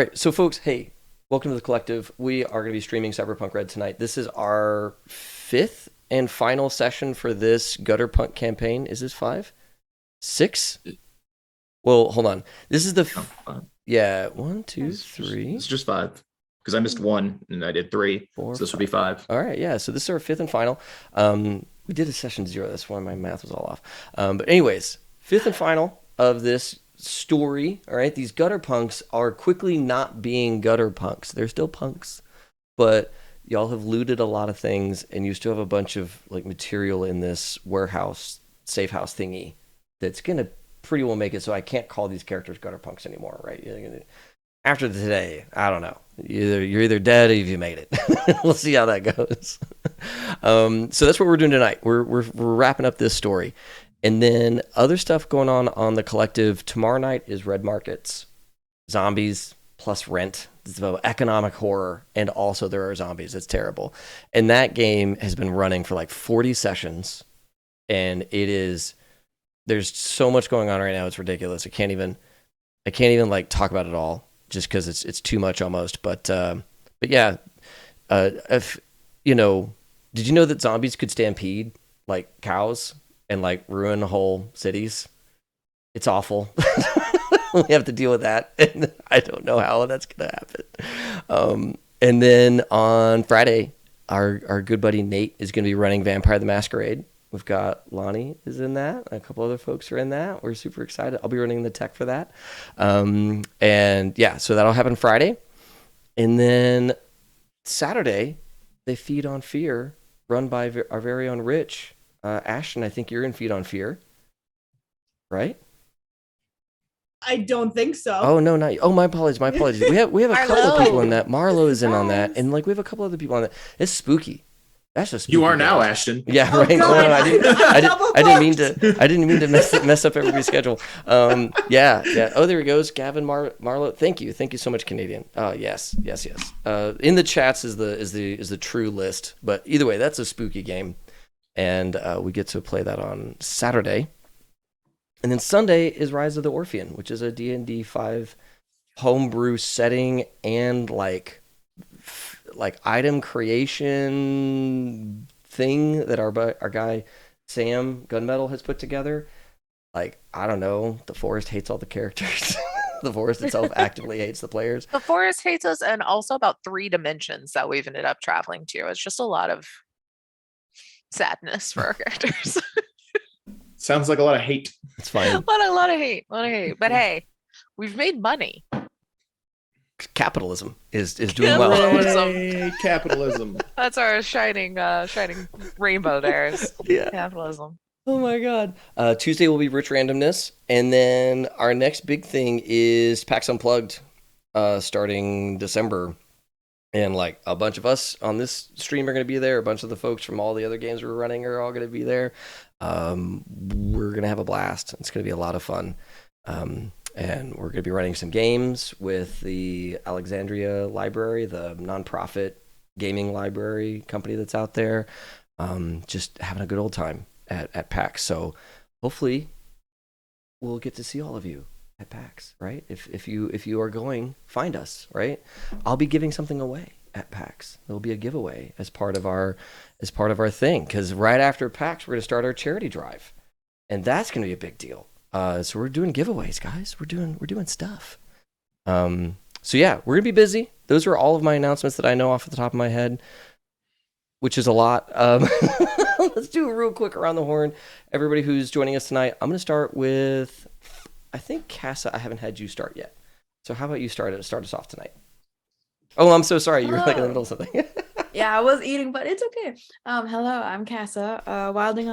All right, so folks, hey, welcome to the collective. We are going to be streaming Cyberpunk Red tonight. This is our fifth and final session for this Gutterpunk campaign. Is this five? Six? Well, hold on. This is the yeah, one, two, three. It's just five because I missed one and I did three, Four, so this will be five. All right, yeah. So this is our fifth and final. We did a session 0. That's why my math was all off. But anyways, fifth and final of this story. All right, these gutter punks are quickly not being gutter punks. They're still punks, but y'all have looted a lot of things, and you still have a bunch of like material in this warehouse, safe house thingy that's gonna pretty well make it so I can't call these characters gutter punks anymore, right? After today, I don't know. You're either dead or you made it. We'll see how that goes. So that's what we're doing tonight. We're wrapping up this story, and then other stuff going on the collective. Tomorrow night is Red Markets, zombies plus rent. It's about economic horror, and also there are zombies. It's terrible, and that game has been running for like 40 sessions, and it is. There's so much going on right now. It's ridiculous. I can't even like talk about it all, just because it's too much almost. But yeah, if you know, did you know that zombies could stampede like cows and like ruin whole cities? It's awful. We have to deal with that, and I don't know how that's gonna happen. And then on Friday, our good buddy Nate is gonna be running Vampire the Masquerade. We've got Lonnie is in that. A couple other folks are in that. We're super excited. I'll be running the tech for that. And yeah, so that'll happen Friday. And then Saturday, they Feed on Fear, run by our very own Rich. Ashton, I think you're in Feed on Fear, right? I don't think so. Oh no, not. Oh, my apologies. My apologies. We have a couple of people in that. Marlo is in on that, and like we have a couple other people on that. It's spooky. That's just You are now, Ashton. Yeah, Oh, right. God. No, I didn't mean to mess up everybody's schedule. Yeah. Oh, there he goes, Gavin Marlowe. Thank you so much, Canadian. Yes. In the chats is the true list, but either way, that's a spooky game, and we get to play that on Saturday, and then Sunday is Rise of the Orphean, which is a D&D 5 homebrew setting and like item creation thing that our guy Sam Gunmetal has put together. Like, I don't know, the forest hates all the characters. The forest itself actively hates the players. The forest hates us, and also about 3 dimensions that we've ended up traveling to. It's just a lot of sadness for our characters. Sounds like a lot of hate. It's fine. a lot of hate. But hey, we've made money. Capitalism is doing well. Yay, capitalism. That's our shining rainbow there is Yeah. capitalism. Oh my god. Tuesday will be Rich Randomness, and then our next big thing is PAX Unplugged, starting December. And like a bunch of us on this stream are going to be there. A bunch of the folks from all the other games we're running are all going to be there. We're going to have a blast. It's going to be a lot of fun. And we're going to be running some games with the Alexandria Library, the nonprofit gaming library company that's out there. Just having a good old time at PAX. So hopefully we'll get to see all of you at PAX, right? If you are going, find us, right? I'll be giving something away at PAX. There'll be a giveaway as part of our thing, because right after PAX we're going to start our charity drive, and that's going to be a big deal. So we're doing giveaways, guys. We're doing stuff. So yeah, we're gonna be busy. Those are all of my announcements that I know off the top of my head, which is a lot. Let's do a real quick around the horn. Everybody who's joining us tonight, I'm gonna start with, I think Casa. I haven't had you start yet. So how about you start us off tonight? Oh, I'm so sorry. You were like in the middle of something. Yeah, I was eating, but it's okay. Hello, I'm Casa, wilding_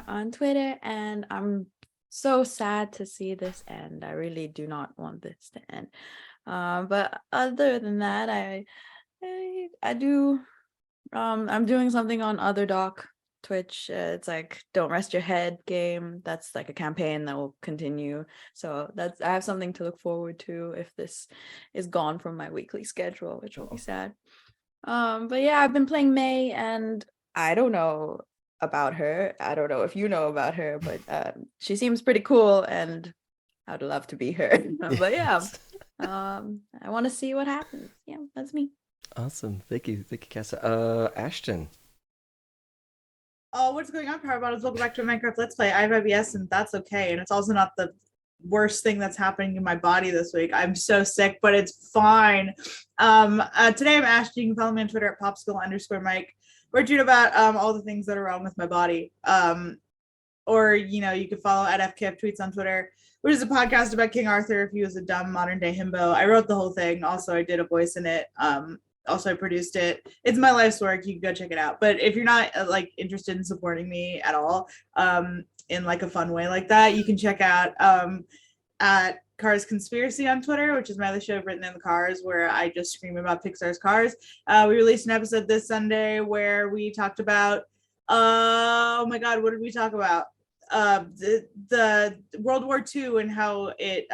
on Twitter, and I'm so sad to see this end. I really do not want this to end. But other than that, I do. I'm doing something on Otherdoc Twitch. It's like Don't Rest Your Head game. That's like a campaign that will continue. So I have something to look forward to if this is gone from my weekly schedule, which will be sad. But yeah, I've been playing May, and I don't know about her. I don't know if you know about her, but she seems pretty cool, and I'd love to be her. But yeah, I want to see what happens. Yeah, that's me. Awesome. Thank you, Casa. Ashton. Oh, what's going on, Power Bottles? Welcome back to a Minecraft Let's Play. I have IBS, and that's okay. And it's also not the worst thing that's happening in my body this week. I'm so sick, but it's fine. Today I'm Ashton. You can follow me on Twitter at popsicle_Mike. We're tweeting about all the things that are wrong with my body. Or you can follow at FKF Tweets on Twitter, which is a podcast about King Arthur if he was a dumb modern day himbo. I wrote the whole thing. Also, I did a voice in it. Also, I produced it. It's my life's work. You can go check it out. But if you're not interested in supporting me at all, in a fun way like that, you can check out at Cars Conspiracy on Twitter, which is my other show, Written in the Cars, where I just scream about Pixar's Cars. We released an episode this Sunday where we talked about, oh my God, what did we talk about? The World War II and how it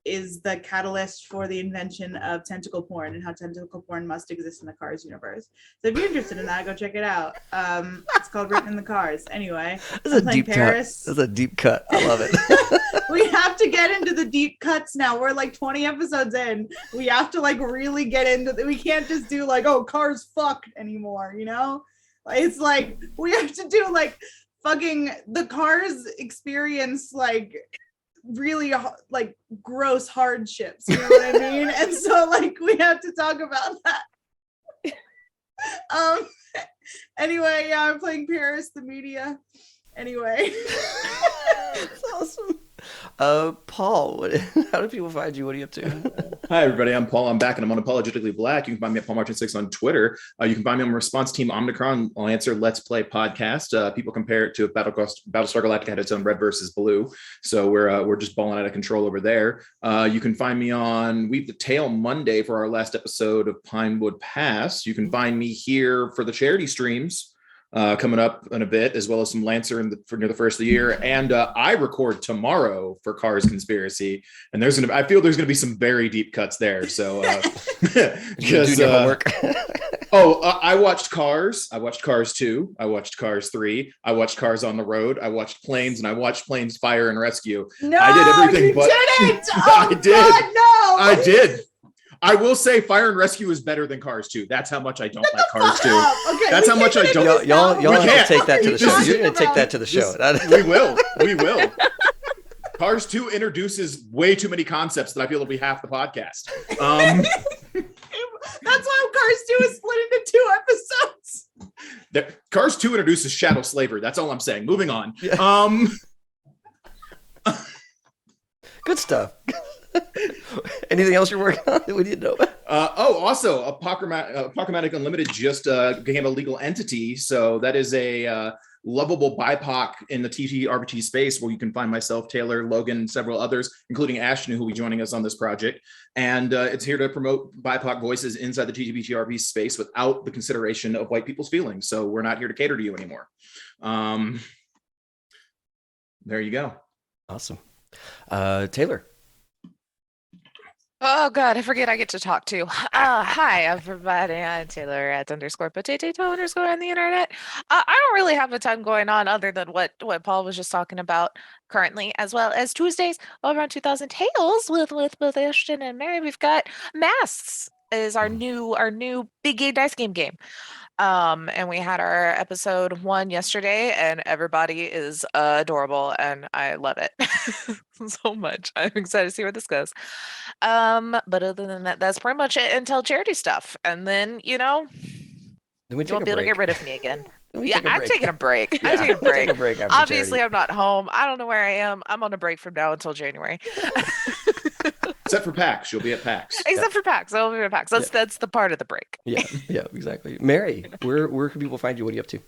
is the catalyst for the invention of tentacle porn and how tentacle porn must exist in the Cars universe. So if you're interested in that, go check it out. It's called Written in the Cars. Anyway, That's a deep Paris. Cut. That's a deep cut. I love it. We have to get into the deep cuts now. We're 20 episodes in. We have to really get into we can't just do Cars fuck anymore, It's we have to do fucking the Cars experience really gross hardships, you know what I mean? And so we have to talk about that. Anyway, yeah, I'm playing Paris the media. Anyway. That's awesome. Paul, how do people find you? What are you up to? Hi, everybody. I'm Paul. I'm back, and I'm unapologetically black. You can find me at PaulMartin6 on Twitter. You can find me on Response Team Omnicron. I'll answer Let's Play podcast. People compare it to Battlestar Galactica had its own red versus blue, so we're just balling out of control over there. You can find me on Weave the Tail Monday for our last episode of Pinewood Pass. You can find me here for the charity streams. Coming up in a bit, as well as some Lancer for near the first of the year, and I record tomorrow for Cars Conspiracy, and I feel there's gonna be some very deep cuts there. So, because I watched Cars. I watched Cars 2. I watched Cars 3. I watched Cars on the Road. I watched Planes, and I watched Planes Fire and Rescue. No, I did everything, you but didn't. I did. God, no. I did. I will say Fire and Rescue is better than Cars 2. That's how much I don't like Cars 2. Okay, that's how much I don't. Y'all have to take that to the show. This is- You're going to take that to the show. We will. Cars 2 introduces way too many concepts that I feel will be half the podcast. That's why Cars 2 is split into 2 episodes. Cars 2 introduces chattel slavery. That's all I'm saying. Moving on. Yeah. Good stuff. Anything else you're working on that we didn't know about? Also, Apocalyptic Unlimited just became a legal entity. So that is a lovable BIPOC in the TTRPG space where you can find myself, Taylor, Logan, and several others, including Ashton, who will be joining us on this project. And it's here to promote BIPOC voices inside the TTRPG space without the consideration of white people's feelings. So we're not here to cater to you anymore. There you go. Awesome. Taylor. Oh God, I forget I get to talk to. Hi, everybody. I'm Taylor at _potato_ on the internet. I don't really have a ton going on other than what Paul was just talking about currently, as well as Tuesdays over on 2000 Tales with both Ashton and Mary. We've got Masks is our new big gay dice game. And we had our episode 1 yesterday, and everybody is adorable, and I love it so much. I'm excited to see where this goes. But other than that, that's pretty much it until charity stuff. And then, you won't be able to get rid of me again. I'm taking a break. Yeah, I'm taking a break after Obviously, charity. I'm not home. I don't know where I am. I'm on a break from now until January. Except for PAX. You'll be at PAX. Except for PAX. I'll be at PAX. That's the part of the break. Yeah, exactly. Mary, where can people find you? What are you up to?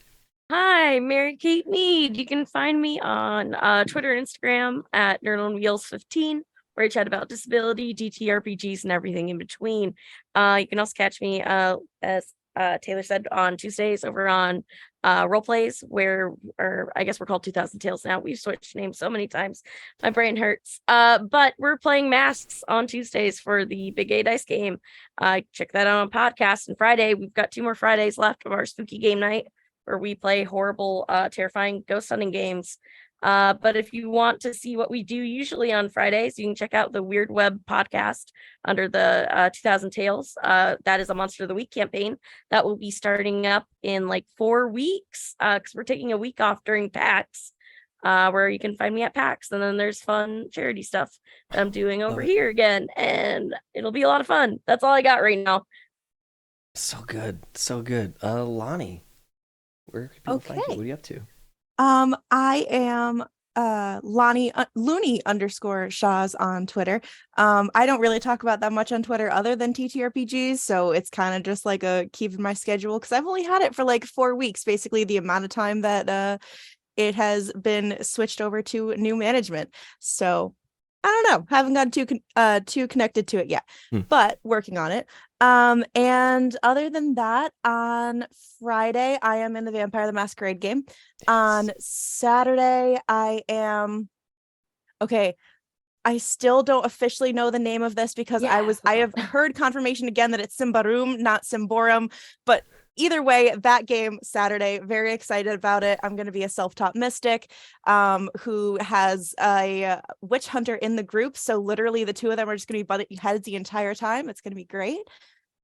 Hi, Mary Kate Mead. You can find me on Twitter and Instagram at NerdOnWheels15, where I chat about disability, DTRPGs, and everything in between. You can also catch me, as Taylor said, on Tuesdays over on Role Plays, or I guess we're called 2000 Tales now. We've switched names so many times. My brain hurts. But we're playing Masks on Tuesdays for the Big A Dice game. Check that out on podcast. And Friday, we've got 2 more Fridays left of our spooky game night, where we play horrible, terrifying ghost hunting games But if you want to see what we do usually on Fridays, you can check out the Weird Web podcast under the 2000 Tales. That is a Monster of the Week campaign that will be starting up in like 4 weeks because we're taking a week off during PAX. Where you can find me at PAX, and then there's fun charity stuff that I'm doing over here again, and it'll be a lot of fun. That's all I got right now. So good. Lonnie, where can people find you? Okay. What are you up to? I am Lonnie Looney _Shaws on Twitter. I don't really talk about that much on Twitter other than TTRPGs, so it's kind of just like a keeping my schedule because I've only had it for like 4 weeks, basically the amount of time that it has been switched over to new management. So I don't know, haven't gotten too connected to it yet, but working on it. And other than that, on Friday I am in the Vampire the Masquerade game. On Saturday I am I still don't officially know the name of this because I have heard confirmation again that it's Symbaroum, not Symborum, but either way, that game Saturday, very excited about it. I'm going to be a self-taught mystic who has a witch hunter in the group. So literally the two of them are just going to be butting heads the entire time. It's going to be great.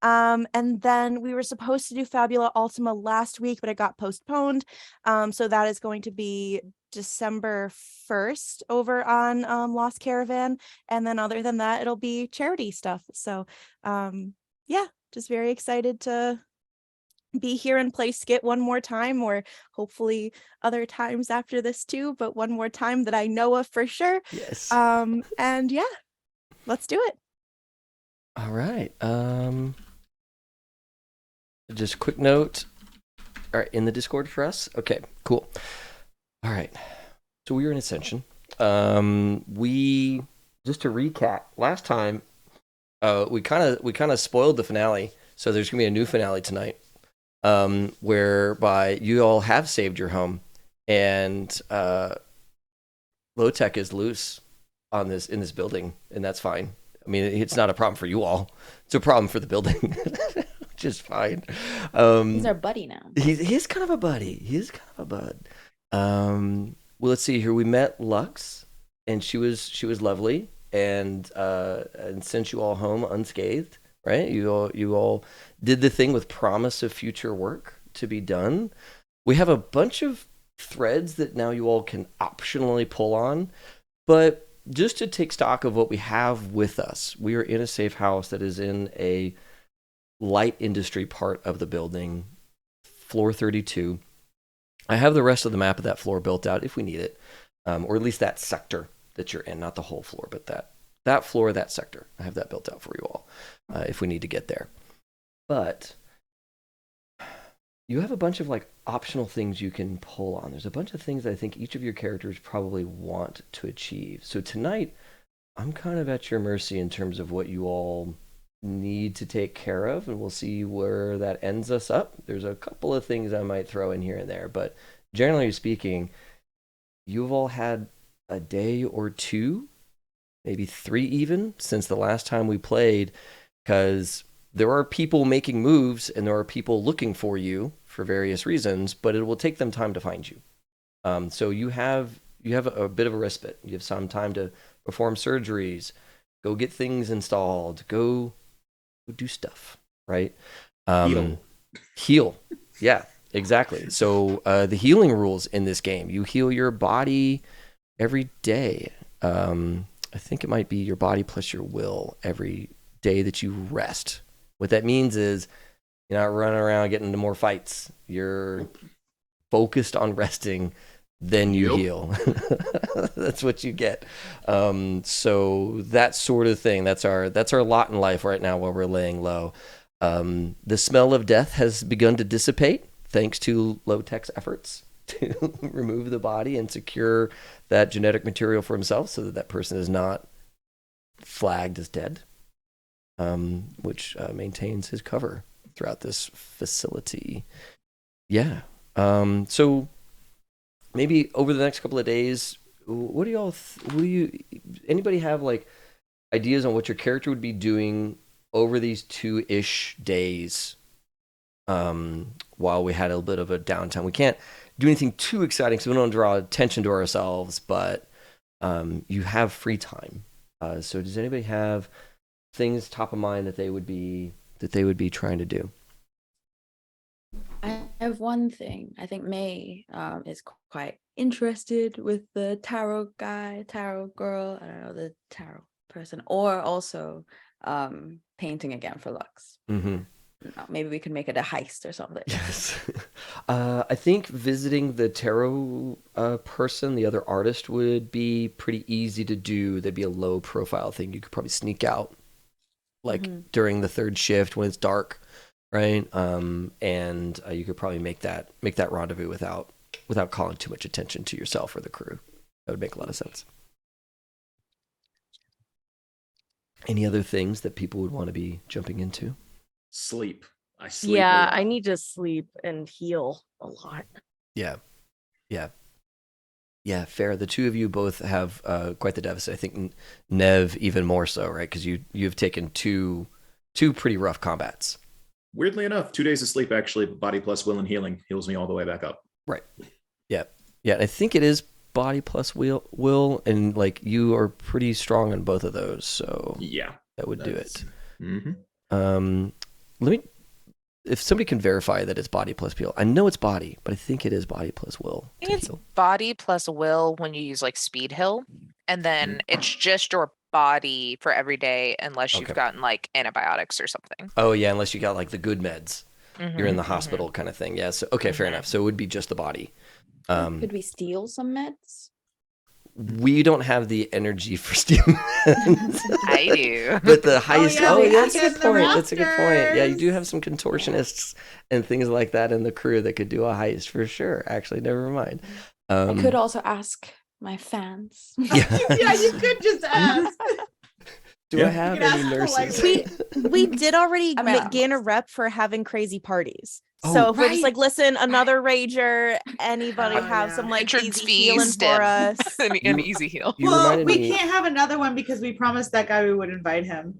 And then we were supposed to do Fabula Ultima last week, but it got postponed. So that is going to be December 1st over on Lost Caravan. And then other than that, it'll be charity stuff. So yeah, just very excited to be here and play Skit one more time, or hopefully other times after this too, but one more time that I know of for sure. Yes. And yeah, let's do it. All right. Just a quick note. All right, in the Discord for us. Okay, cool. All right. So we were in Ascension. We just to recap, last time we kind of spoiled the finale. So there's gonna be a new finale tonight, whereby you all have saved your home, and low tech is loose in this building, and that's fine. I mean, it's not a problem for you all. It's a problem for the building, which is fine. He's our buddy now. He's kind of a buddy. He's kind of a bud. Well, let's see here. We met Lux, and she was lovely, and sent you all home unscathed. Right? You all did the thing with promise of future work to be done. We have a bunch of threads that now you all can optionally pull on, but just to take stock of what we have with us, we are in a safe house that is in a light industry part of the building, floor 32. I have the rest of the map of that floor built out if we need it, or at least that sector that you're in, not the whole floor, but that floor, that sector. I have that built out for you all if we need to get there. But you have a bunch of like optional things you can pull on. There's a bunch of things I think each of your characters probably want to achieve. So tonight, I'm kind of at your mercy in terms of what you all need to take care of, and we'll see where that ends us up. There's a couple of things I might throw in here and there, but generally speaking, you've all had a day or two, maybe 3 even, since the last time we played, because there are people making moves and there are people looking for you for various reasons, but it will take them time to find you. So you have a bit of a respite. You have some time to perform surgeries, go get things installed, go do stuff, right? Heal. Yeah, exactly. So the healing rules in this game, you heal your body every day. I think it might be your body plus your will every day that you rest. What that means is you're not running around getting into more fights. You're focused on resting, then you heal. That's what you get. So that sort of thing, that's our lot in life right now while we're laying low. The smell of death has begun to dissipate thanks to low-tech's efforts to remove the body and secure that genetic material for himself so that that person is not flagged as dead, which maintains his cover throughout this facility. Yeah. So maybe over the next couple of days, what do y'all, anybody have like ideas on what your character would be doing over these 2-ish days while we had a little bit of a downtime? We can't do anything too exciting, so we don't draw attention to ourselves. But you have free time. So does anybody have things top of mind that they would be trying to do? I have one thing. I think May is quite interested with the tarot guy, tarot girl, I don't know, the tarot person, or also painting again for Lux. Mm-hmm. No, maybe we could make it a heist or something. Yes. I think visiting the tarot person, the other artist, would be pretty easy to do. That'd be a low profile thing. You could probably sneak out like during the third shift when it's dark, right? And you could probably make that rendezvous without calling too much attention to yourself or the crew. That would make a lot of sense. Any other things that people would want to be jumping into? Sleep. I sleep. Yeah, a lot. I need to sleep and heal a lot. Yeah. Fair. The two of you both have quite the deficit. I think Nev even more so, right? Because you've taken two pretty rough combats. Weirdly enough, 2 days of sleep actually, body plus will and healing heals me all the way back up. Right. Yeah. I think it is body plus will, and like you are pretty strong on both of those. So yeah, that would do it. Mm-hmm. If somebody can verify that it's body plus heal. I know it's body, but I think it is body plus will. I think it's body plus will when you use like speed heal, and then it's just your body for every day unless you've gotten like antibiotics or something. Oh yeah, unless you got like the good meds. You're in the hospital kind of thing. Yeah. So okay, fair enough. So it would be just the body. Could we steal some meds? We don't have the energy for stealing meds. I do. But the heist. That's a get good the point. That's a good point. Yeah, you rafters. do have some contortionists and things like that in the crew that could do a heist for sure. Actually, never mind. I could also ask my fans. Yeah, you could just ask. Do I have You can any ask nurses? We did already I mean, gain a rep for having crazy parties. Oh, So if we're just right. like, listen, another rager, anybody Oh, have yeah. some like Entrance easy healing feast for and- us? an easy heal. You Well, reminded we me. can't have another one because we promised that guy we would invite him,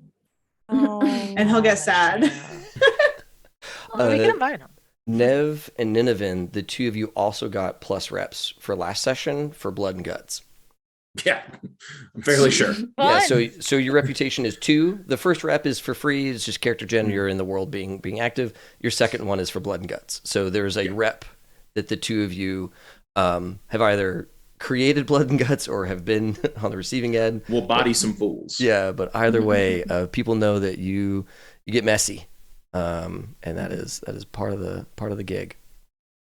Oh, and he'll get sad. Well, we can invite him. Nev and Nineveh, the two of you also got plus reps for last session for blood and guts. Yeah, I'm fairly sure. Yeah, Fun. so your reputation is 2. The first rep is for free. It's just character gen. You're in the world being active. Your second one is for blood and guts. So there's a rep that the two of you have either created blood and guts or have been on the receiving end. We'll body some fools. Yeah, but either way, people know that you get messy, and that is part of the gig.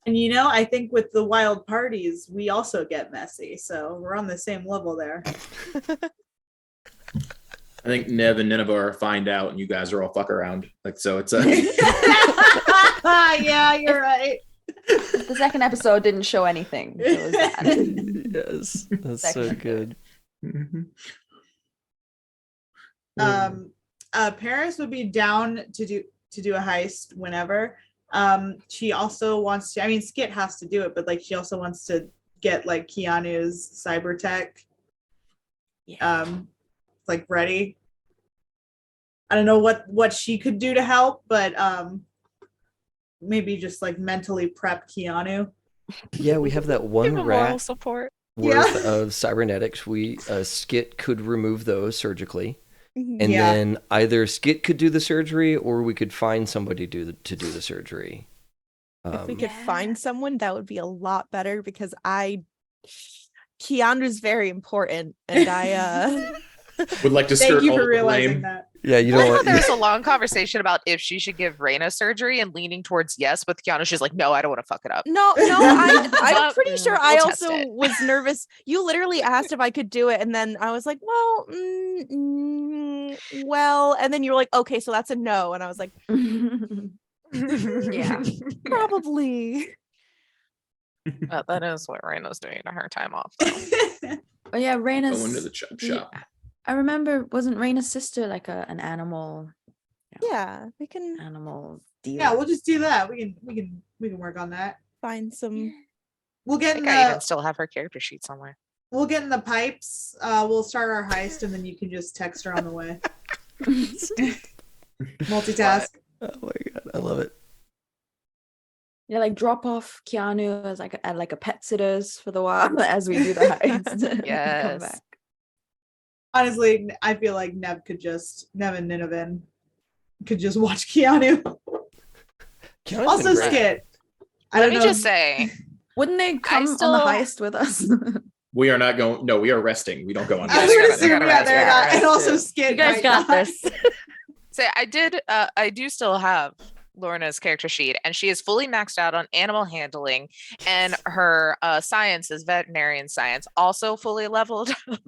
And you know, I think with the wild parties, we also get messy. So we're on the same level there. I think Nev and Nineveh find out, and you guys are all fuck around. Like so, it's a. Yeah, you're right. The second episode didn't show anything. It was bad. Yes, that's so good. Paris would be down to do a heist whenever. She also wants to, I mean, Skit has to do it, but like she also wants to get like Keanu's cyber tech like ready. I don't know what she could do to help, but maybe just like mentally prep Keanu. Yeah, we have that Give one him moral rat support. worth of cybernetics. Skit could remove those surgically. And Yeah. then either Skit could do the surgery or we could find somebody to do the surgery. if we could find someone, that would be a lot better because Keanu's very important, and I Would like to Thank skirt you all for the realizing blame. that. Yeah, you I know thought what? there was a long conversation about if she should give Raina surgery and leaning towards yes, with Keanu, she's like, no, I don't want to fuck it up. no, I'm pretty sure I We'll test also it. was nervous. You literally asked if I could do it, and then I was like, well, well, and then you were like, okay, so that's a no, and I was like, Yeah. probably. That is what Raina's doing to her time off. Though. Oh yeah, Raina's. Go into the chop shop. I remember, wasn't Raina's sister like an animal Yeah, we can deal? Yeah, we'll just do that. We can work on that. find some. We'll I get in think I even the still have her character sheet somewhere. we'll get in the pipes. We'll start our heist, and then you can just text her on the way. Multitask. Oh my god, I love it. Yeah, like drop off Keanu as like at like a pet sitters for the while as we do the heist. and then come Yes. back. Honestly, I feel like Nev and Nineveh could just watch Keanu. Keanu's Also been great. Skit. I Let don't me know. just say, Wouldn't they come on still- the heist with us? We are not going. No, we are resting. We don't go on. I was they're gonna gonna- say, they're gonna yeah, they're rest, not. yeah, And also rest Skit. You guys might got not. this. I do still have Lorna's character sheet, and she is fully maxed out on animal handling, and her science is veterinarian science, also fully leveled up,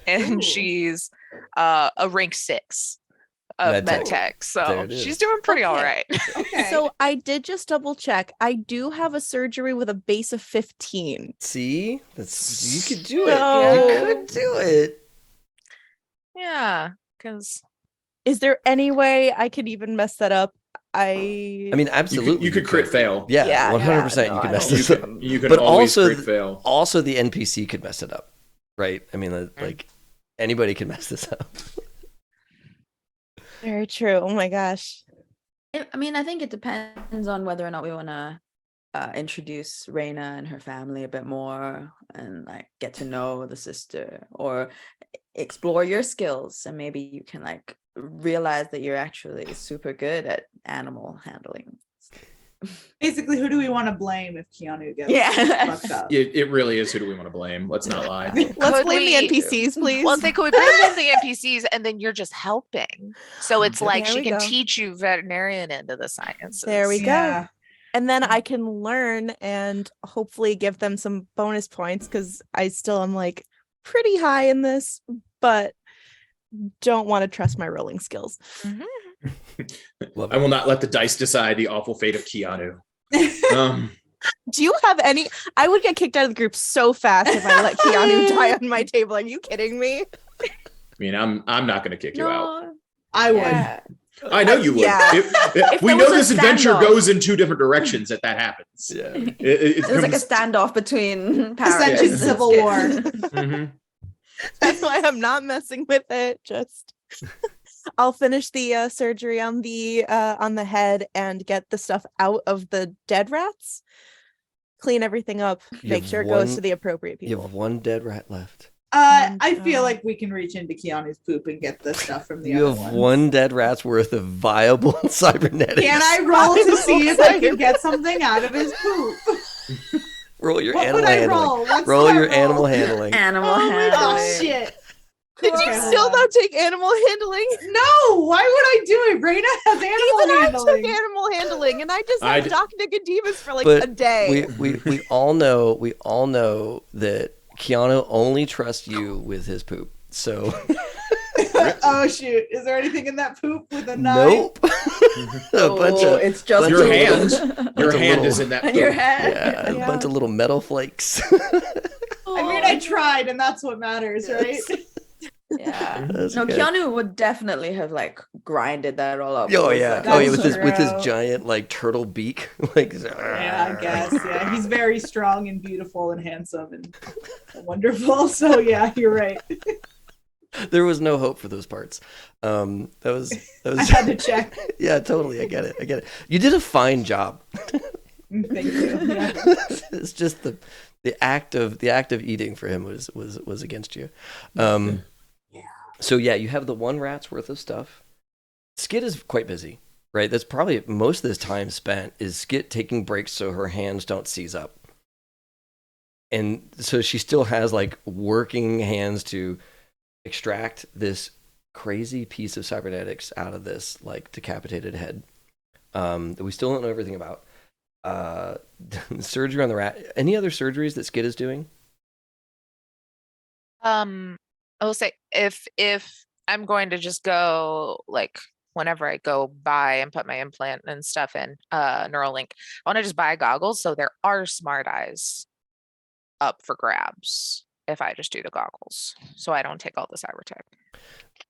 and Ooh. she's a rank 6 of Med med tech. tech, There so it she's is. doing pretty all Okay. right. Okay. So I did just double check. I do have a surgery with a base of 15. See, that's you could do it. So- You could do it. Yeah, because Is there any way I could even mess that up? I I mean, You absolutely. could crit fail. Yeah, Yeah, 100%. yeah, You could no, mess I this don't up. think You can But always also crit fail. Also, the NPC could mess it up, right? I mean, like anybody can mess this up. very true. Oh my gosh. I mean, I think it depends on whether or not we want to introduce Reina and her family a bit more and like get to know the sister or explore your skills, and maybe you can like realize that you're actually super good at animal handling. Basically, who do we want to blame if Keanu gets Yeah. fucked up? It really is. Who do we want to blame? Let's not lie. Let's Could blame we- the NPCs, please. well, they could bring in the NPCs, and then you're just helping. So it's like There she we can go. teach you veterinarian into the sciences. There we go. Yeah. And then I can learn and hopefully give them some bonus points because I still am like pretty high in this, but don't want to trust my rolling skills. Mhm. Love I will not let the dice decide the awful fate of Keanu. Do you have any? I would get kicked out of the group so fast if I let Keanu die on my table. Are you kidding me? I mean, I'm not going to kick you out. No, I would. yeah. I know you would. Yeah. If We there know was a this adventure standoff. goes in 2 different directions. That happens. Yeah. It It was like a comes- standoff between Ascension parents. Civil War. Mhm. That's why I'm not messing with it. Just I'll finish the surgery on the head and get the stuff out of the dead rats. Clean everything up. You Make have sure it goes one- to the appropriate You people. have one dead rat left. I feel like we can reach into Keanu's poop and get the stuff from the You other have ones. one dead rat's worth of viable cybernetics. Can I roll to see if I can get something out of his poop? roll your What animal would I handling? roll? What's Roll that your roll? animal handling. Animal Oh my handling. gosh, shit. Did you Okay, still hold on. not take animal handling? No, why would I do it? Raina has animal Even I handling. took animal handling, and I just I had d- Doc Nicodemus for like But a day. we all know that Keanu only trusts you with his poop. So Oh shoot! Is there anything in that poop with a knife? nope. a bunch of it's just Your bunch of hand. little- Your bunch of hand little- is in that. your poop. head. yeah, Yeah. a bunch of little metal flakes. I mean, I tried, and that's what matters, right? Yeah. That's No, good. Keanu would definitely have like grinded that all up. Oh with, yeah, like, oh yeah, That's with his true. giant like turtle beak, like Yeah, I guess. Yeah, he's very strong and beautiful and handsome and wonderful. So yeah, you're right. There was no hope for those parts. That was I had to check. yeah, totally. I get it. You did a fine job. Thank you. Yeah. It's just the act of eating for him was against you. So yeah, you have the one rat's worth of stuff. Skit is quite busy, right? That's probably most of this time spent is Skit taking breaks so her hands don't seize up. And so she still has like working hands to extract this crazy piece of cybernetics out of this like decapitated head that we still don't know everything about. Surgery on the rat. Any other surgeries that Skid is doing? I will say if I'm going to just go like whenever I go buy and put my implant and stuff in Neuralink, I want to just buy goggles so there are smart eyes up for grabs if I just do the goggles, so I don't take all the cyber tech.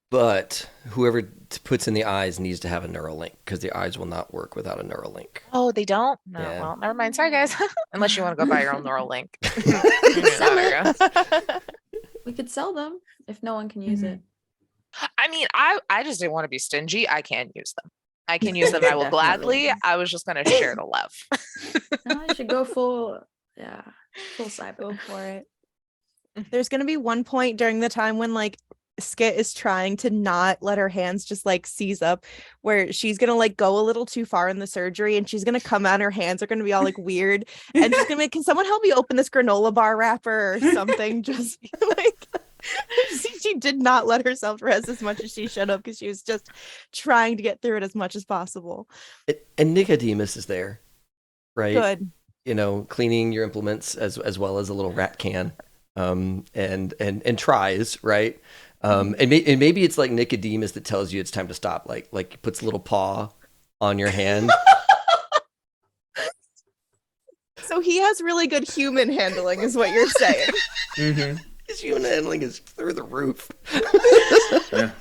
But whoever puts in the eyes needs to have a Neuralink because the eyes will not work without a Neuralink. Oh, they don't? No, Yeah. well, never mind. Sorry, guys. Unless you want to go buy your own Neuralink. Sell There you go. We could sell them if no one can use it. I mean, I just didn't want to be stingy. I can use them. I can use them. I will Definitely. gladly. I was just going to share the love. No, I should go full cyber. Go for it. There's gonna be one point during the time when like Skit is trying to not let her hands just like seize up, where she's gonna like go a little too far in the surgery and she's gonna come out and her hands are gonna be all like weird and she's gonna be like, can someone help me open this granola bar wrapper or something? Just like she did not let herself rest as much as she should have because she was just trying to get through it as much as possible. And Nicodemus is there, right? Good. You know, cleaning your implements as well as a little rat can, and tries, right? And maybe it's like Nicodemus that tells you it's time to stop, like puts a little paw on your hand. So he has really good human handling, is what you're saying. Mm-hmm. His human handling is through the roof. Yeah.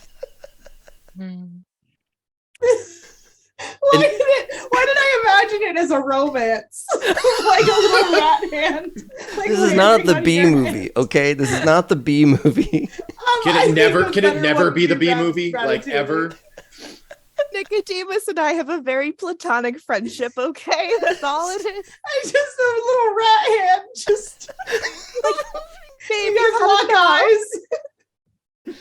Why did I imagine it as a romance? Like a little rat hand. Like This is not the landing on B your movie, hand. okay? This is not the B movie. I Can think it never? a Can it better never one be the would B movie? Like Ratatouille. ever? Nicodemus and I have a very platonic friendship, okay? That's all it is. I just a little rat hand. Just Babe, you guys lock eyes.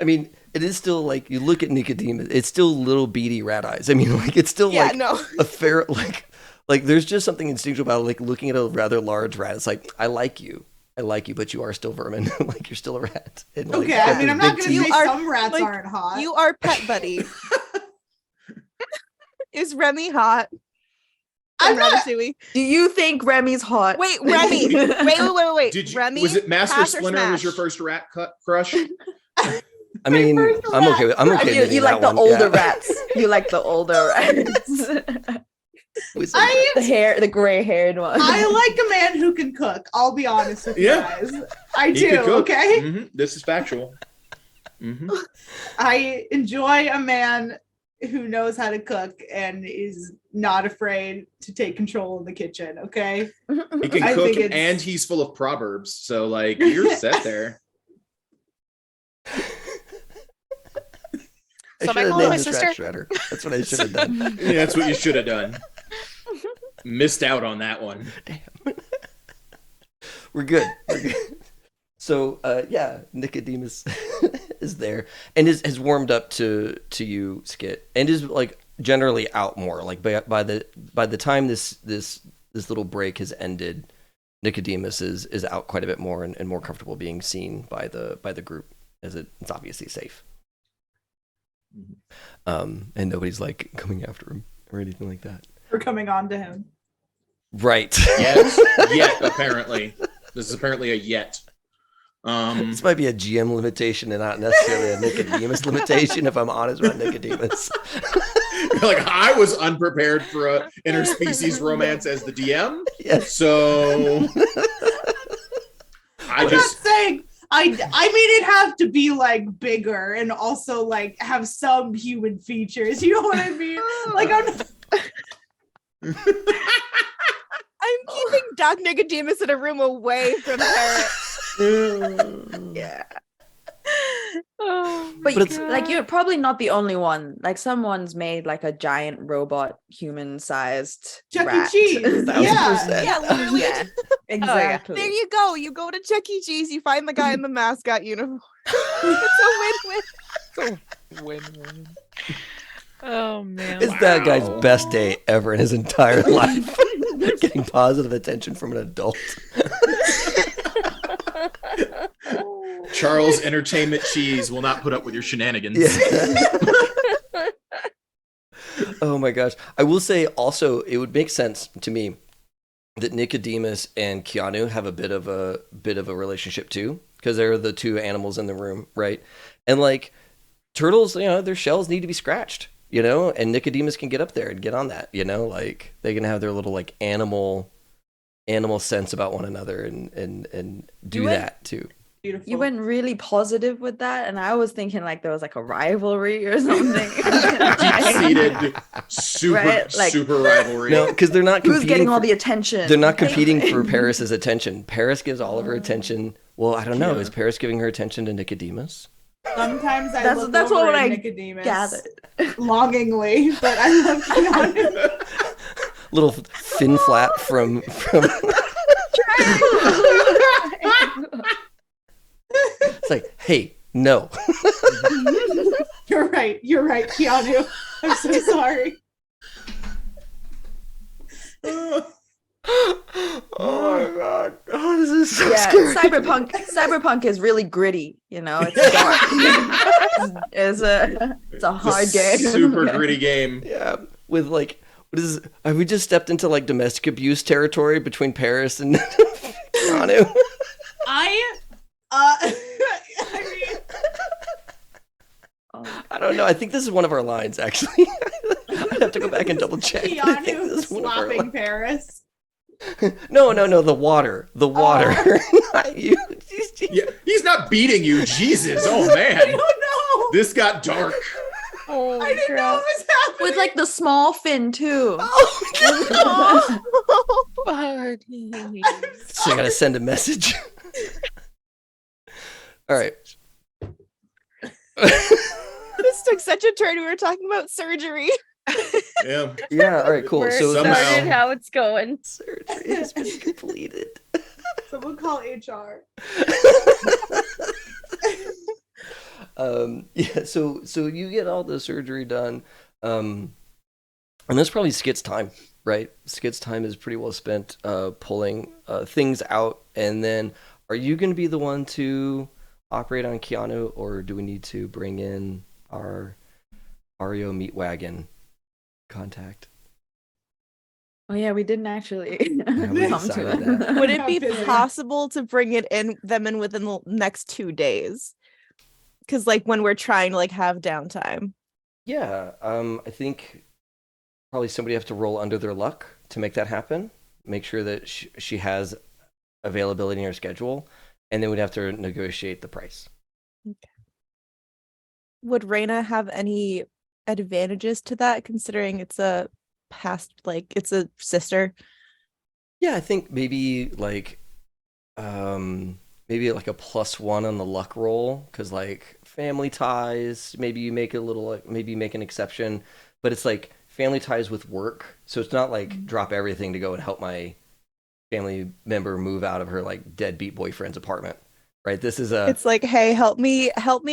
I mean, it is still like you look at Nicodemus, it's still little beady rat eyes. I mean, like it's still yeah, like no. a fair like there's just something instinctual about like looking at a rather large rat. It's like I like you, but you are still vermin. Like you're still a rat. And, like, Okay, got I mean, those I'm not big going to teeth. say are, some rats like, aren't hot. You are pet buddy. Is Remy hot? I'm From not- Ratatouille? Do you think Remy's hot? Wait, Remy. wait. Did you? Remy, Was it Master pass or Splinter? Was smash? your first rat crush? I mean, first I'm rat. okay. I'm okay. You admitting like that the one, older yeah. rats. You like the older rats. Was The gray haired one. I like a man who can cook. I'll be honest with Yeah. you guys. I He do, could cook. okay? Mhm. This is factual. Mm-hmm. I enjoy a man who knows how to cook and is not afraid to take control of the kitchen, okay? He can I cook think it's- and he's full of proverbs. So like you're set there. I So should have Michael, named my this sister? rat shredder. That's what I should have done. Yeah, that's what you should have done. Missed out on that one. We're good. So yeah, Nicodemus is there and has warmed up to you, Skit, and is like generally out more. Like by the time this little break has ended, Nicodemus is out quite a bit more and more comfortable being seen by the group, as it's obviously safe. And nobody's like coming after him or anything like that. We're coming on to him. Right. Yet apparently. This is apparently a yet. This might be a GM limitation and not necessarily a Nicodemus limitation, if I'm honest about Nicodemus. Like I was unprepared for a interspecies romance as the DM. Yes. So I'm not saying I mean it have to be like bigger and also like have some human features. You know what I mean? Like I'm keeping Doc Nicodemus in a room away from parrots. Yeah. Oh, But, But it's- like you're probably not the only one. Like someone's made like a giant robot human-sized Chuck E. rat. Cheese. 1000%. Yeah, literally. Yeah, exactly. There you go. You go to Chuck E. Cheese, you find the guy in the mascot uniform. It's a win-win. Win-win. Oh man. It's that guy's best day ever in his entire life. Getting positive attention from an adult. Charles Entertainment Cheese will not put up with your shenanigans. Yeah. Oh my gosh. I will say also it would make sense to me that Nicodemus and Keanu have a bit of a relationship too, because they're the two animals in the room, right? And like turtles, their shells need to be scratched, and Nicodemus can get up there and get on that, like they can have their little like animal sense about one another and do You went- that too. Beautiful. You went really positive with that, and I was thinking like there was like a rivalry or something. Deep-seated, super, Right? Like- super rivalry. No, because they're not Who's competing getting all for- the attention? They're not competing for Paris's attention. Paris gives all of her attention. Well, I don't know. Yeah. Is Paris giving her attention to Nicodemus? Sometimes I That's- look that's over what at I Nicodemus gathered. longingly, but I love Keanu. Little fin flap from. It's like, hey, no. You're right, Keanu. I'm so sorry. Oh my god! Oh, this is so Yeah, scary. Cyberpunk is really gritty. It's dark. It's a hard game. Super gritty game. Yeah, with like, what is? Have we just stepped into like domestic abuse territory between Paris and Keanu? I mean, I don't know. I think this is one of our lines, actually. I'd have to go back and double check. but I think Keanu this is one of our slapping lines. Paris. No, the water. The water. Not you. Yeah, he's not beating you. Jesus. Oh I man. don't know. This got dark. Oh, I didn't know it was happening. With like the small fin too. Oh, Buddy. so I gotta send a message. All right. This took such a turn. We were talking about surgery. Yeah. Yeah. All right. Cool. We're So somehow- started how it's going. surgery has been completed. Someone call HR. Yeah. So you get all the surgery done, and that's probably Skit's time, right? Skit's time is pretty well spent pulling things out, and then are you going to be the one to operate on Keanu, or do we need to bring in our Ario meat wagon contact? Oh yeah, we didn't actually we come to decided it. that. Would it How be busy. possible to bring them in within the next 2 days? Because like when we're trying to like have downtime. Yeah, I think probably somebody have to roll under their luck to make that happen. Make sure that she has availability in her schedule, and then we'd have to negotiate the price. Would Reina have any advantages to that, considering it's a past, like it's a sister? Yeah, I think maybe like maybe like a +1 on the luck roll, because like family ties, maybe you make a little, like, maybe you make an exception, but it's like family ties with work, so it's not like drop everything to go and help my family member move out of her like deadbeat boyfriend's apartment, right? This is a It's like, hey, help me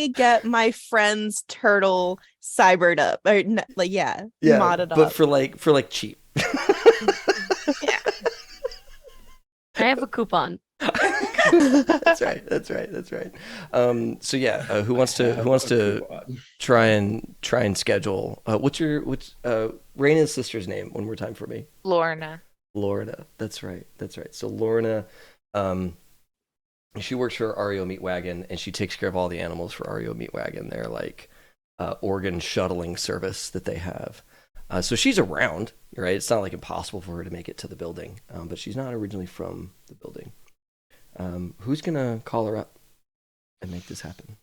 get my friend's turtle cybered up, or like modded but up. for like cheap. I have a coupon. That's right. So yeah, who wants to try and schedule? What's Raina's sister's name one more time for me? Lorna. Lorna. That's right. So Lorna, she works for Ario Meat Wagon, and she takes care of all the animals for Ario Meat Wagon. They're like organ shuttling service that they have. So she's around, right? It's not like impossible for her to make it to the building, but she's not originally from the building. Who's gonna call her up and make this happen?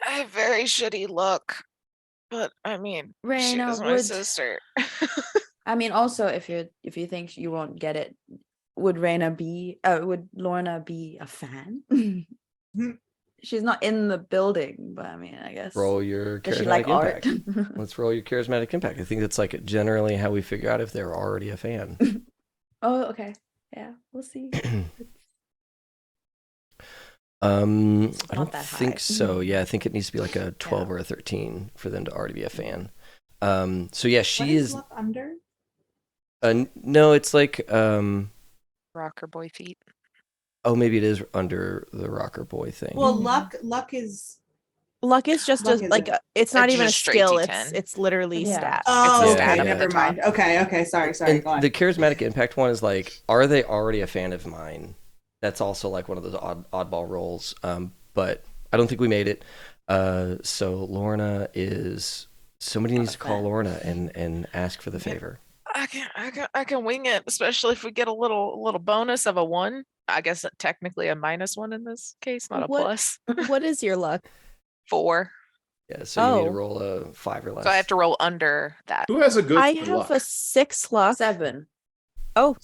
I have very shitty luck, but I mean, she Reina is my would. sister. I mean, also, if you think you won't get it, would Lorna be a fan? She's not in the building, but I mean, I guess. Roll your Does she charismatic like art? impact. Let's roll your charismatic impact. I think that's like generally how we figure out if they're already a fan. Oh, okay. Yeah, we'll see. I not don't that think high. so. Yeah, I think it needs to be like a 12 or a 13 for them to already be a fan. So yeah, she What is. luck under? No, it's like Rocker boy feet. oh, maybe it is under the rocker boy thing. Well, luck is. Luck is just Luck is it's not It's even a just straight skill. D10. It's literally Yeah. stat. Oh, It's a okay, stat yeah. up at the never top. mind. Okay, sorry. And Go on. the charismatic impact one is like, are they already a fan of mine? That's also like one of those oddball rolls. But I don't think we made it. So Lorna is. Somebody needs to call Lorna and ask for the favor. I can wing it, especially if we get a little bonus of a 1. I guess technically a -1 in this case, not a What- plus. What is your luck? 4. Yeah, so you need to Oh. roll a 5 or less. So I have to roll under that. Who has a good I luck? have a 6 luck. 7. Oh,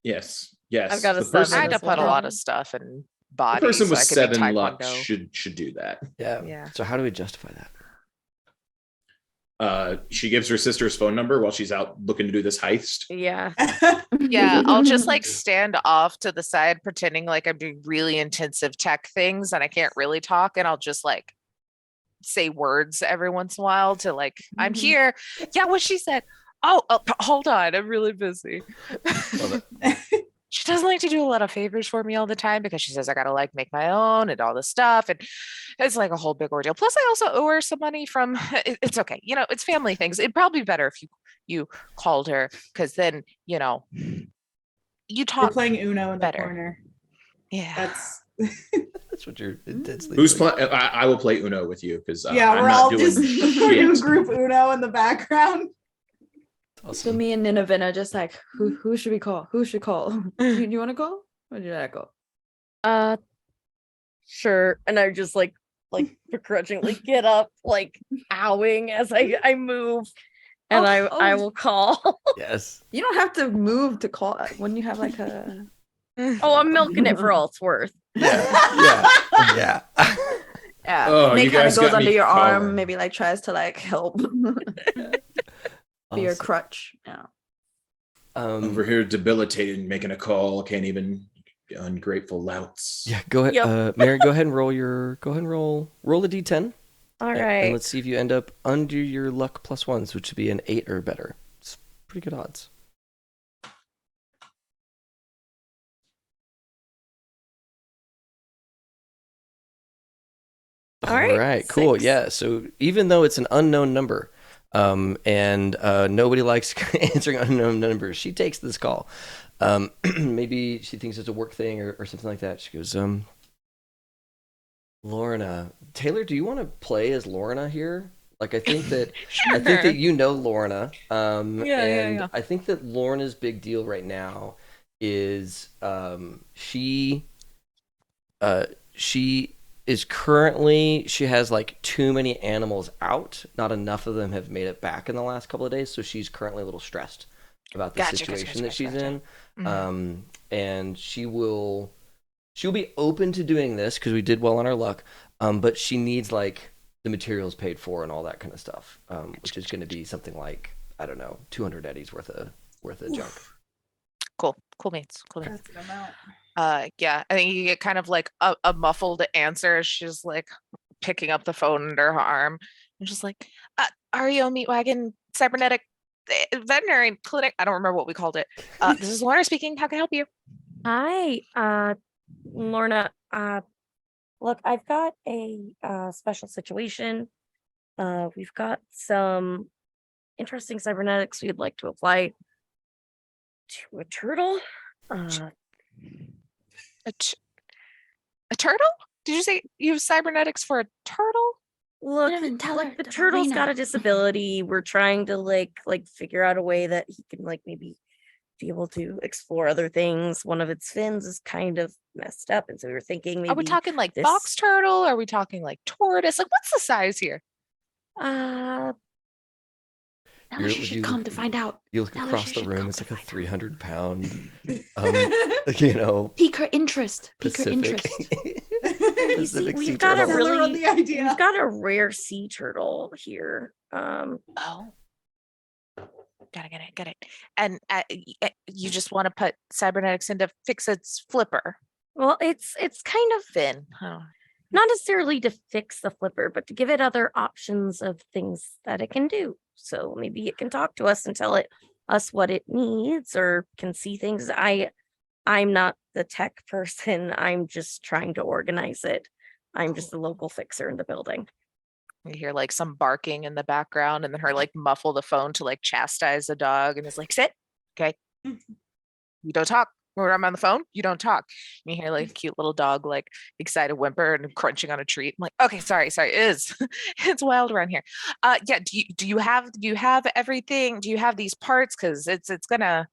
Yes. I've got a The 7 I had to as put a well. lot of stuff in body. The person so with I could be 7 luck Taekwondo. should do that. Yeah. So how do we justify that? She gives her sister's phone number while she's out looking to do this heist. Yeah. Yeah, I'll just like stand off to the side pretending like I'm doing really intensive tech things and I can't really talk, and I'll just like say words every once in a while to like, I'm here. Yeah, what she said. Oh, hold on, I'm really busy. Love it. She doesn't like to do a lot of favors for me all the time because she says I gotta like make my own and all this stuff, and it's like a whole big ordeal. Plus, I also owe her some money from. It's okay, it's family things. It'd probably be better if you called her, because then you We're talk playing Uno in the better. corner. Yeah, That's what you're intensely. Who's doing. playing? I will play Uno with you because Yeah, I'm we're not all doing just we're doing shit. group Uno in the background. So Awesome. me and Nineveh are just like, who should we call? Who should call? you want to call? Or did I go? Sure. And I just like begrudgingly get up, like owing as I move, and I will call. Yes. You don't have to move to call when you have like a. Oh, I'm milking it for all it's worth. Yeah. Yeah. Yeah, Oh, Nick you kind of guys goes got me under your arm, calling. maybe like tries to like help. Be your Awesome. crutch. Yeah. Over here debilitated and making a call. Can't even ungrateful louts. Yeah, go ahead. Yep. Mary, go ahead and roll a d10. All And right. let's see if you end up under your luck plus ones, which would be an 8 or better. It's pretty good odds. All right, Cool. 6. Yeah. So even though it's an unknown number, and nobody likes answering unknown numbers, she takes this call. Maybe she thinks it's a work thing or something like that. She goes, Lorna. Taylor, do you want to play as Lorna here? Like, I think that sure. I think that you know Lorna. Yeah. I think that Lorna's big deal right now is she is currently, she has like too many animals out. Not enough of them have made it back in the last couple of days, so she's currently a little stressed about the situation that she's in. Mhm. And she'll be open to doing this because we did well on our luck. But she needs like the materials paid for and all that kind of stuff, which is going to be something like, I don't know, 200 eddies worth of junk. Cool beans. That's an amount. Yeah, I think you get kind of like a muffled answer. She's like picking up the phone under her arm and just like, REO Meat Wagon Cybernetic Veterinary Clinic. I don't remember what we called it. This is Lorna speaking. How can I help you? Hi, Lorna. Look, I've got a special situation. We've got some interesting cybernetics we'd like to apply to a turtle. A turtle? Did you say you have cybernetics for a turtle? Look, Donovan, tell her, the the turtle's got ballerina. a disability. We're trying to like figure out a way that he can like maybe be able to explore other things. One of its fins is kind of messed up, and so we were thinking maybe Are we talking like this- box turtle? Are we talking like tortoise? Like, what's the size here? Tell her she should come to find out. You look Tell her across she the should room, come it's to like a find 300 pound, out. Pique her interest. Pique her Pacific. interest. Pacific we've sea got a turtle. Tell her on really- the idea. we've got a rare sea turtle here. Oh. Got it. And you just want to put cybernetics in to fix its flipper Well, it's kind of fin. Oh. not necessarily to fix the flipper, but to give it other options of things that it can do. So maybe it can talk to us and tell us what it needs, or can see things. I'm not the tech person. I'm just trying to organize it. I'm just the local fixer in the building. You hear like some barking in the background, and then her like muffle the phone to like chastise the dog, and is like, sit, okay. You don't talk. When I'm on the phone, you don't talk. And you hear like a cute little dog, like excited whimper and crunching on a treat. I'm like, okay, sorry. It's wild around here. Yeah. Do you have everything? Do you have these parts? Because it's gonna.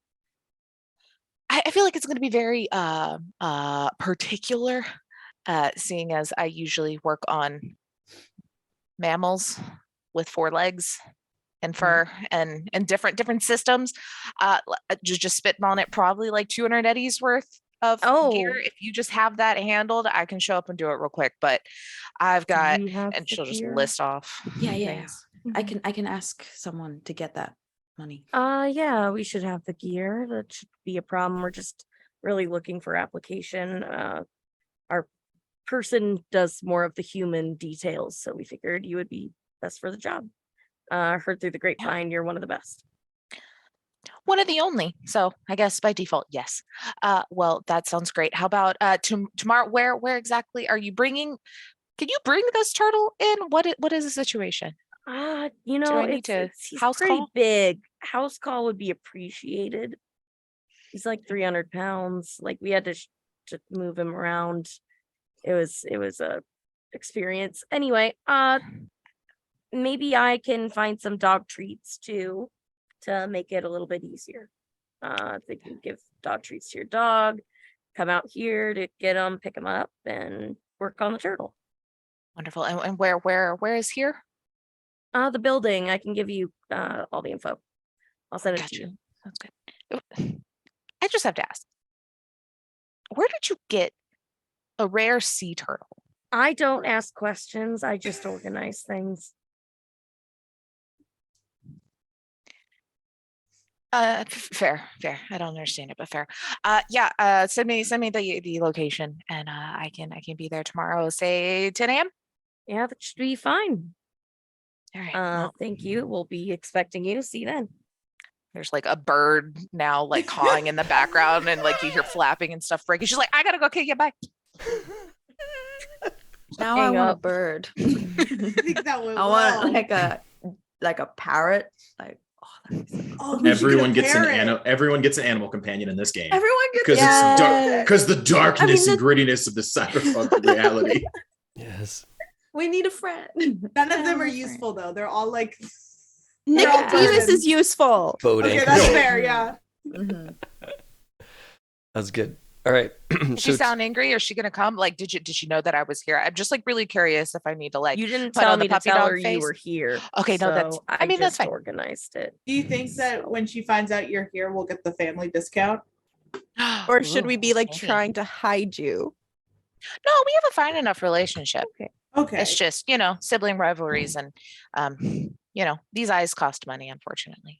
I feel like it's gonna be very particular, seeing as I usually work on mammals with 4 legs and fur and different systems. Just spitballing it, probably like 200 eddies worth of gear. If you just have that handled, I can show up and do it real quick. But I've got, and she'll just list off. Yeah. things. I can ask someone to get that money. Yeah, we should have the gear. That should be a problem. We're just really looking for application. Our person does more of the human details, so we figured you would be best for the job. Heard through the grapevine you're one of the best. One of the only. So I guess by default, yes. Well, that sounds great. How about tomorrow? Where exactly are you bringing? Can you bring this turtle in? What is the situation? You Do know, I need to he's house pretty call? big. House call would be appreciated. He's like 300 pounds. Like we had to move him around. It was a experience. Anyway, maybe I can find some dog treats too to make it a little bit easier. They can give dog treats to your dog, come out here to get them, pick them up, and work on the turtle. Wonderful. And where is here? The building. I can give you all the info. I'll send it to Gotcha. you. Sounds good. I just have to ask, where did you get a rare sea turtle? I don't ask questions. I just organize things. Fair. I don't understand it, but fair. Send me the location, and I can be there tomorrow. Say 10 a.m. Yeah, that should be fine. All right. Well, Thank you. We'll be expecting you. See you then. there's like a bird now, like cawing in the background, and like you hear flapping and stuff breaking. She's like, I gotta go. Okay, yeah, bye. Now Hang I want a up. bird. I think that went I want well. like a parrot. Like, oh, that'd be so cool. Oh, we should Everyone get a gets an parrot. everyone gets an animal companion in this game Everyone gets because Yes. it's dark. Because the darkness I and grittiness of the cyberpunk reality. Yes. we need a friend. None of them are Friend. useful though. They're all like Nicodemus burdens. is useful. Boat okay, anchor. that's fair. Yeah. Mhm. That's good. All right. Did she sound angry? Or is she gonna come? Like, did she know that I was here? I'm just like really curious if I need to like. You didn't put tell on the me to puppy tell dog her you face? were here. Okay, no, that's. so I mean, that's just fine. organized it. Do you think that when she finds out you're here, we'll get the family discount? Or should we be like Maybe. trying to hide you? No, we have a fine enough relationship. Okay. It's just sibling rivalries, and these eyes cost money, unfortunately.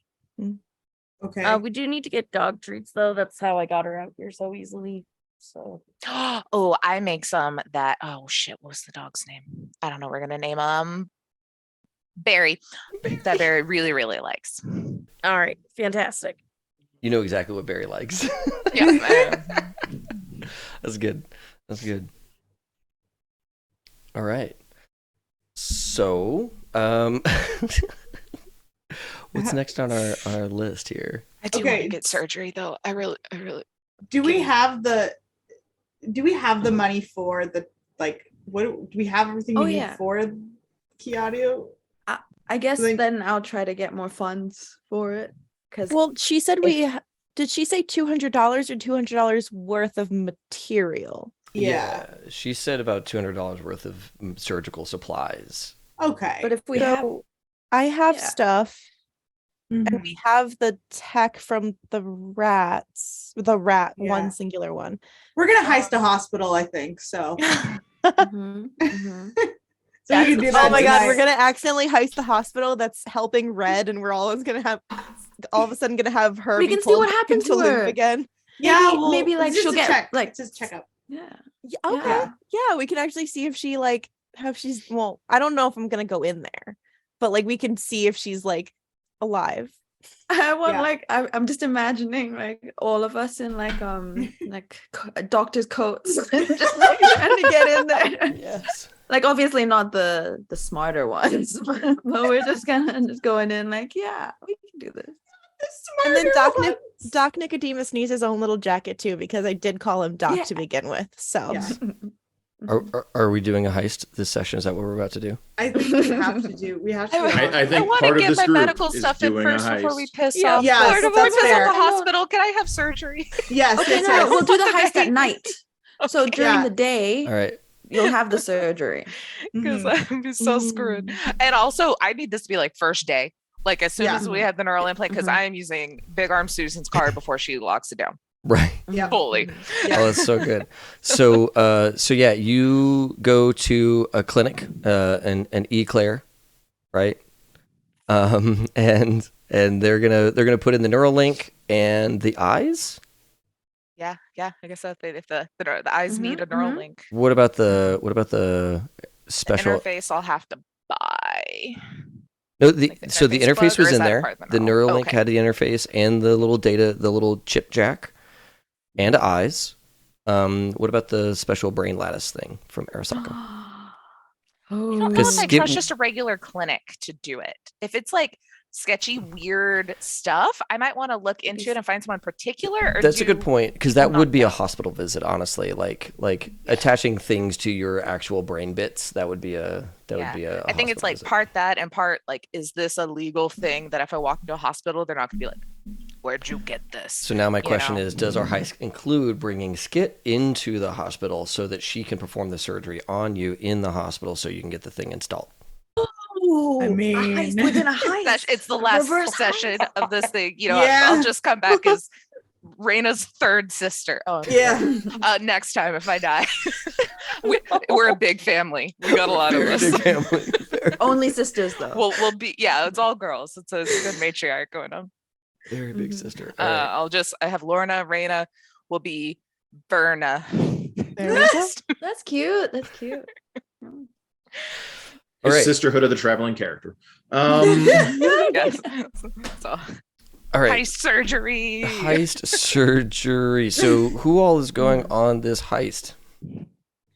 Okay. We do need to get dog treats though. That's how I got her out here so easily. So Oh, I make some that. Oh shit, what's the dog's name? I don't know. We're gonna name Barry. That Barry really, really likes. all right, fantastic. You know exactly what Barry likes. Yeah. That's good. That's good. All right. So, what's next on our list here? I do want Okay. to get surgery though. I really. do we have the money for the what do we have everything we Oh, need yeah. for Kiadio? I guess Like- then I'll try to get more funds for it. Because Well, she said did she say $200 or $200 worth of material? Yeah. She said about $200 worth of surgical supplies. Okay. but if we So, have I have Yeah. stuff Mhm. and we have the tech from the rat Yeah. one singular one. We're gonna heist a hospital, I think. So, Mhm, mhm. so we can do that. Oh my god, we're tonight. gonna accidentally heist the hospital that's helping Red, and we're always gonna have all of a sudden gonna have her We be can see pulled what back happened into to loop her. again. Yeah, Maybe- well, maybe, like, it's just she'll a get, check. like- It's just checkup. Yeah. Yeah, okay. Yeah. Yeah, we can actually see if she well, I don't know if I'm gonna go in there, but like we can see if she's like alive. I want Yeah. I'm just imagining like all of us in like doctor's coats, just like trying to get in there. Yes. Like obviously not the smarter ones, but we're just just going in like, yeah, we can do this. And then Smarter Doc Nicodemus needs his own little jacket too, because I did call him Doc Yeah. to begin with. So Yeah. Are we doing a heist this session? Is that what we're about to do? I think we have to do. We have to. I think want part to of get this my group medical is stuff in doing a first before we heist. piss Yeah. off. Yes, Before we that's piss off fair. the hospital, can I have surgery? Yes. Okay, yes, no, yes. we'll do the heist Okay. at night. So during Yeah. the day, All right. you'll have the surgery. Because Mhm. I'm so screwed. And also, I need this to be like first day. Like as soon Yeah. as we have the neural implant, because Mhm. I am using Big Arm Susan's card before she locks it down. Right. Yeah. Fully. Yeah. Oh, that's so good. So yeah, you go to a clinic, an Eclair, right? And they're gonna put in the Neuralink and the eyes. Yeah. I guess that's if the eyes need a neural link. What about the The special interface I'll have to buy. No, Like the so the interface interface plug, or was is in that a there. part of The the neural? Neuralink Okay. had the interface and the little chip jack, and eyes. What about the special brain lattice thing from Arasaka? I don't know Because if I Skip- trust just a regular clinic to do it. If it's like sketchy, weird stuff, I might want to look into it and find someone particular. Or That's a good point, because that people would not be a know? hospital visit, honestly. Like attaching things to your actual brain bits. That would be a I think it's hospital like visit. part that and part like, is this a legal thing that if I walk into a hospital, they're not gonna be like, where'd you get this? So now my You question know? is, does our heist include bringing Skit into the hospital so that she can perform the surgery on you in the hospital so you can get the thing installed? I mean, a heist within a heist. It's the last Reverse session heist. of this thing. Yeah. I'll just come back as Raina's third sister. Oh, yeah. next time if I die. We're a big family. We got a lot of Very us. big family. Only sisters though. We'll be it's all girls. It's a good matriarch going on. Very big Mhm. sister. All right. I have Lorna, Raina will be Berna. There you go. That's cute. That's cute. All right. Sisterhood of the traveling character. Yes. So All right. heist surgery. Heist surgery. So who all is going on this heist?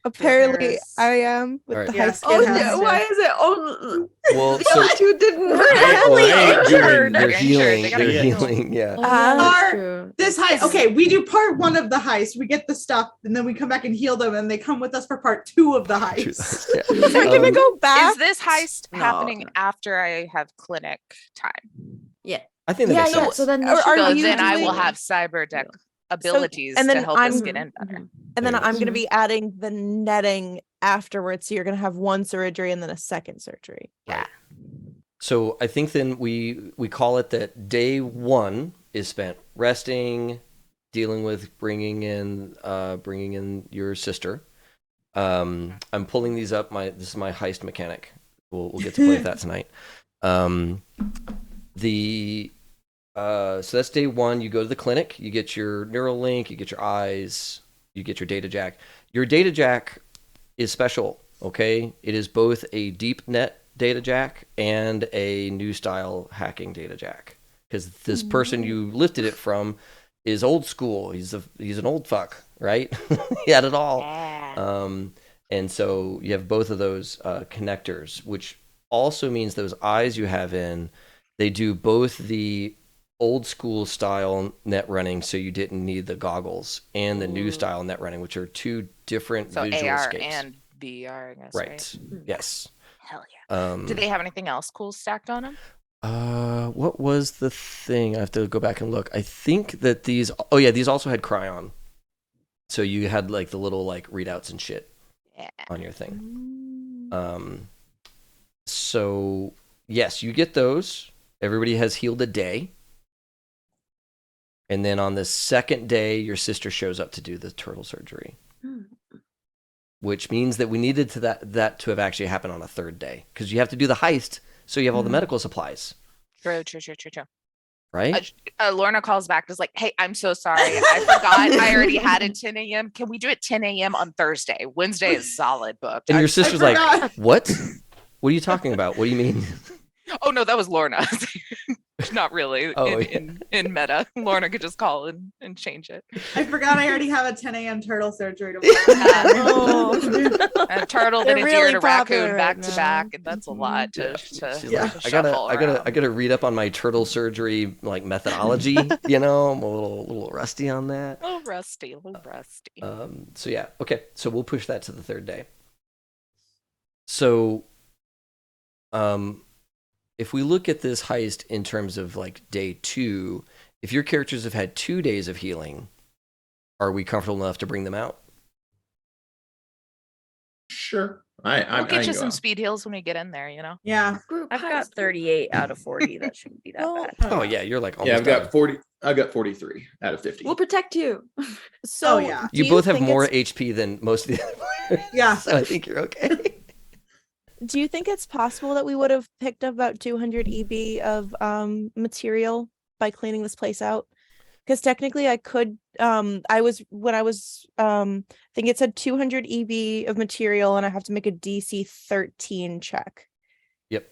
Apparently, There's- I am with Alright. the Yes, high it skin. has to. Why is it only Well, the so other two didn't? well, they ain't doing- they're They're healing. injured. They They're gotta heal. healing. Yeah. Oh, yeah, that's Are- true. This heist. Okay, we do part 1 of the heist. We get the stuff, and then we come back and heal them, and they come with us for part 2 of the heist. Yeah. We're gonna go back. Is this heist No. happening after I have clinic time? I think that Yeah, makes yeah. sense. So then, Are So you then I will doing- have cyber deck abilities and then to help us I'm- get in better. And then There it I'm is. going to be adding the netting afterwards. So you're going to have one surgery and then a second surgery. Yeah. So I think then we call it that day 1 is spent resting, dealing with bringing in your sister. I'm pulling these up. This is my heist mechanic. We'll get to play with that tonight. So that's day 1. You go to the clinic. You get your Neuralink. You get your eyes. You get your data jack. Your data jack is special. Okay, it is both a deep net data jack and a new style hacking data jack. Because this person you lifted it from is old school. He's an old fuck, right? He had it all. And so you have both of those connectors, which also means those eyes you have in, they do both the old school style net running, so you didn't need the goggles, and the new style net running, which are 2 different So visual AR escapes. and VR, I guess. Right. Yes. Hell yeah. Do they have anything else cool stacked on them? What was the thing? I have to go back and look. I think that these also had Cryon. So you had like the little like readouts and shit Yeah. on your thing. So yes, you get those. Everybody has healed a day. And then on the second day, your sister shows up to do the turtle surgery. Which means that we needed that to have actually happened on a third day. Because you have to do the heist, so you have all the medical supplies. True. Right? Lorna calls back, is like, hey, I'm so sorry. I forgot I already had it 10 a.m. Can we do it 10 a.m. on Thursday? Wednesday is solid booked. And your sister's like, forgot. what? What are you talking about? What do you mean? Oh no, that was Lorna. Not really. Oh, in meta, Lorna could just call and change it. I forgot I already have a 10 a.m. turtle surgery tomorrow. A turtle, They're then a really deer, and a popular raccoon right back to now. back, and that's a lot to She's Yeah. like, I shuffle around. gotta read up on my turtle surgery like methodology. You know, I'm a little rusty on that. A little rusty. So yeah, okay. So we'll push that to the third day. So, if we look at this heist in terms of like day 2, if your characters have had 2 days of healing, are we comfortable enough to bring them out? Sure. We'll I get can you go some out. speed heals when we get in there, you know? Yeah. Group I've got heist. 38 out of 40. That shouldn't be that Well, bad. Oh yeah, you're like almost Yeah, I've done. got 40. I've got 43 out of 50. We'll protect you. So yeah. do You both have think more it's- HP than most of the other players. Yeah. So I think you're okay. Do you think it's possible that we would have picked up about 200 EB of material by cleaning this place out? Because technically I could I think it said 200 EB of material and I have to make a DC 13 check. Yep.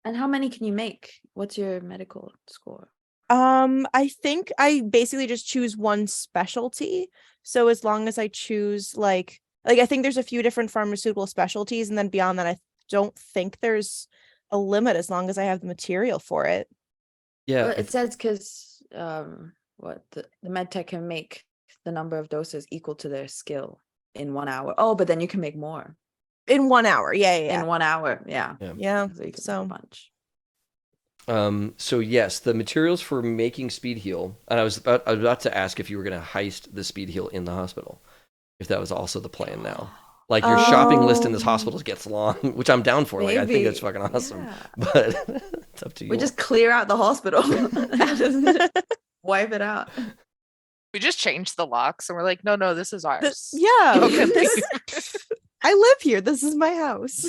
And how many can you make? What's your medical score? I think I basically just choose one specialty. So as long as I choose like I think there's a few different pharmaceutical specialties, and then beyond that I don't think there's a limit as long as I have the material for it. Yeah. Well, it says because what the med tech can make the number of doses equal to their skill in 1 hour. Oh, but then you can make more In 1 hour. Yeah. in 1 hour. Yeah. Yeah. So you can make So a bunch. So yes, the materials for making speed heal, and I was about to ask if you were going to heist the speed heal in the hospital, if that was also the plan now. Like your shopping list in this hospital gets long, which I'm down for. Like I think that's Maybe. fucking awesome, Yeah. but it's up to you. We just clear out the hospital. Just wipe it out. We just changed the locks and we're like, no, this is ours. yeah. You can this- leave. I live here. This is my house.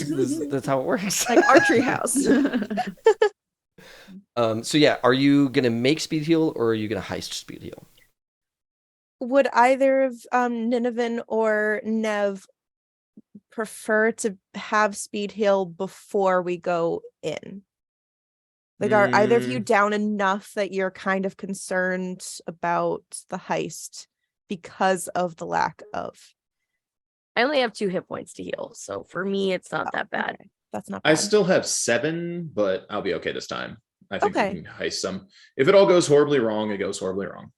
That's how it works. Like archery house. So yeah, are you gonna make speed heal or are you gonna heist speed heal? Would either of Nineveh or Nev prefer to have speed heal before we go in? Like, are either of you down enough that you're kind of concerned about the heist because of the lack of? I only have 2 hit points to heal, so for me, it's not that bad. Okay. That's not I bad. still have 7, but I'll be okay this time. I think Okay. we can heist some. If it all goes horribly wrong, it goes horribly wrong.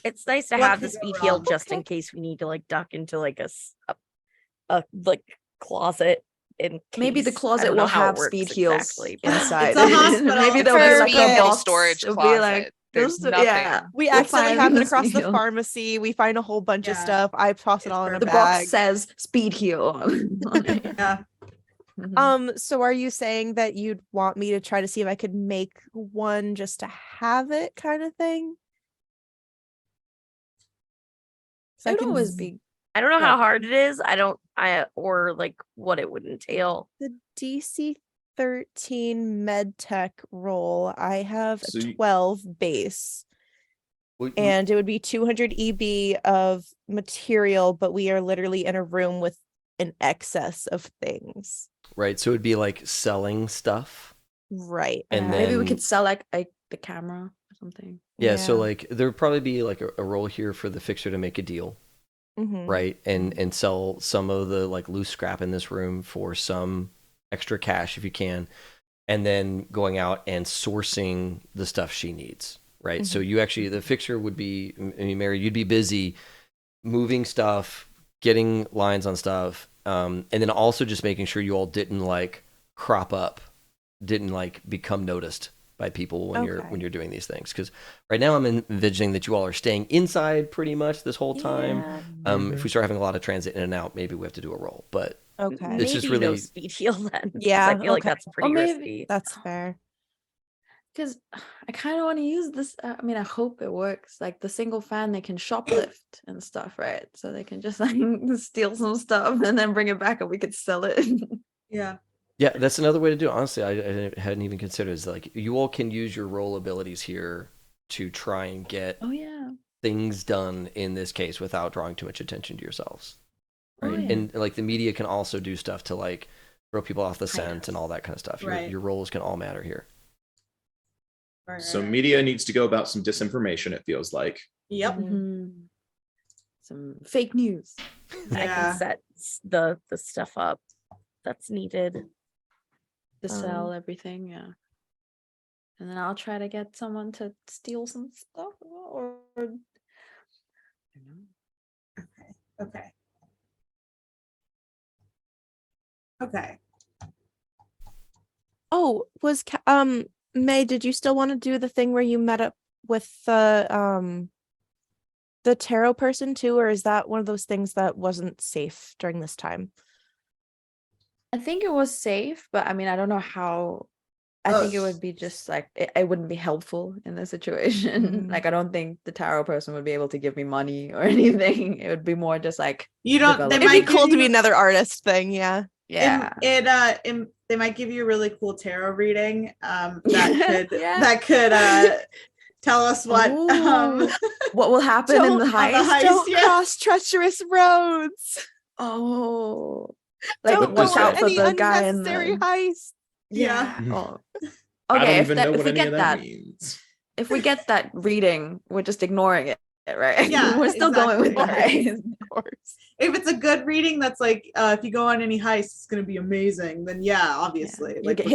It's nice to What have the could go speed heal wrong? just in case we need to like duck into like a like closet. In Maybe the case. I closet don't know will how it have works speed heals exactly, but- inside. It's a hospital. Maybe It's there'll a be speed like a heal box. storage It'll closet. be like There's those- nothing. Yeah, We we'll accidentally find happen the across speed the heal. pharmacy. We find a whole bunch of Yeah. stuff. I toss it It's all in a perfect. The box bag. says speed heal on it. Yeah. Mhm. So are you saying that you'd want me to try to see if I could make one just to have it kind of thing? So It would always be I don't know Yeah. how hard it is. Or like what it would entail. the DC 13 med tech roll. I have So a you- 12 base. Well, And it would be 200 EB of material, but we are literally in a room with an excess of things. right, so it'd be like selling stuff. Right. And maybe we then- could sell like the camera or something. Yeah, so like there would probably be like a role here for the fixer to make a deal, Mhm. right? And sell some of the like loose scrap in this room for some extra cash if you can, and then going out and sourcing the stuff she needs, right? So you actually, the fixer would be, I mean, Mary, you'd be busy moving stuff, getting lines on stuff, and then also just making sure you all didn't like crop up, didn't like become noticed by people when Okay. you're doing these things. Because right now I'm envisioning that you all are staying inside pretty much this whole time. Yeah. If we start having a lot of transit in and out, maybe we have to do a roll. But Okay. It's just Maybe no really- speed heal then. 'cause Yeah, I feel like okay. that's pretty maybe- risky. That's fair. Because I kind of want to use this. I mean, I hope it works. Like the single fan, they can shoplift and stuff, right? So they can just like steal some stuff and then bring it back, and we could sell it. Yeah. yeah, that's another way to do it. Honestly, I hadn't even considered. Is like you all can use your roll abilities here to try and get Oh yeah. things done in this case without drawing too much attention to yourselves, Oh, right? yeah. And like the media can also do stuff to like throw people off the scent Highlights. and all that kind of stuff. Right. Your roles can all matter here. Right, So right. media needs to go about some disinformation, it feels like. Yep. Mhm. Some fake news. I Yeah. can set the stuff up that's needed. To sell everything, yeah. And then I'll try to get someone to steal some stuff or I don't know. Okay. Okay. Oh, May, did you still want to do the thing where you met up with the tarot person too, or is that one of those things that wasn't safe during this time? I think it was safe, but I mean, I don't know how. I think it would be just like it wouldn't be helpful in the situation. Like I don't think the tarot person would be able to give me money or anything. It would be more just like You don't. They develop- It'd be might cool give to be you- another artist thing. Yeah. yeah. They might give you a really cool tarot reading. That could Yeah. that could tell us what Oh, what will happen in the on the heist? heist. Don't yeah. cross treacherous roads. Oh, like Don't watch go out on for any the guy in unnecessary the heist. Yeah. Oh. I Okay, don't if even that, know if what we any of get that that, means. if we get that reading, we're just ignoring it, right? Yeah, we're still going with the exactly. heist. Of course. If it's a good reading, that's like if you go on any heist, it's gonna be amazing. Then yeah, obviously, You like get we're hit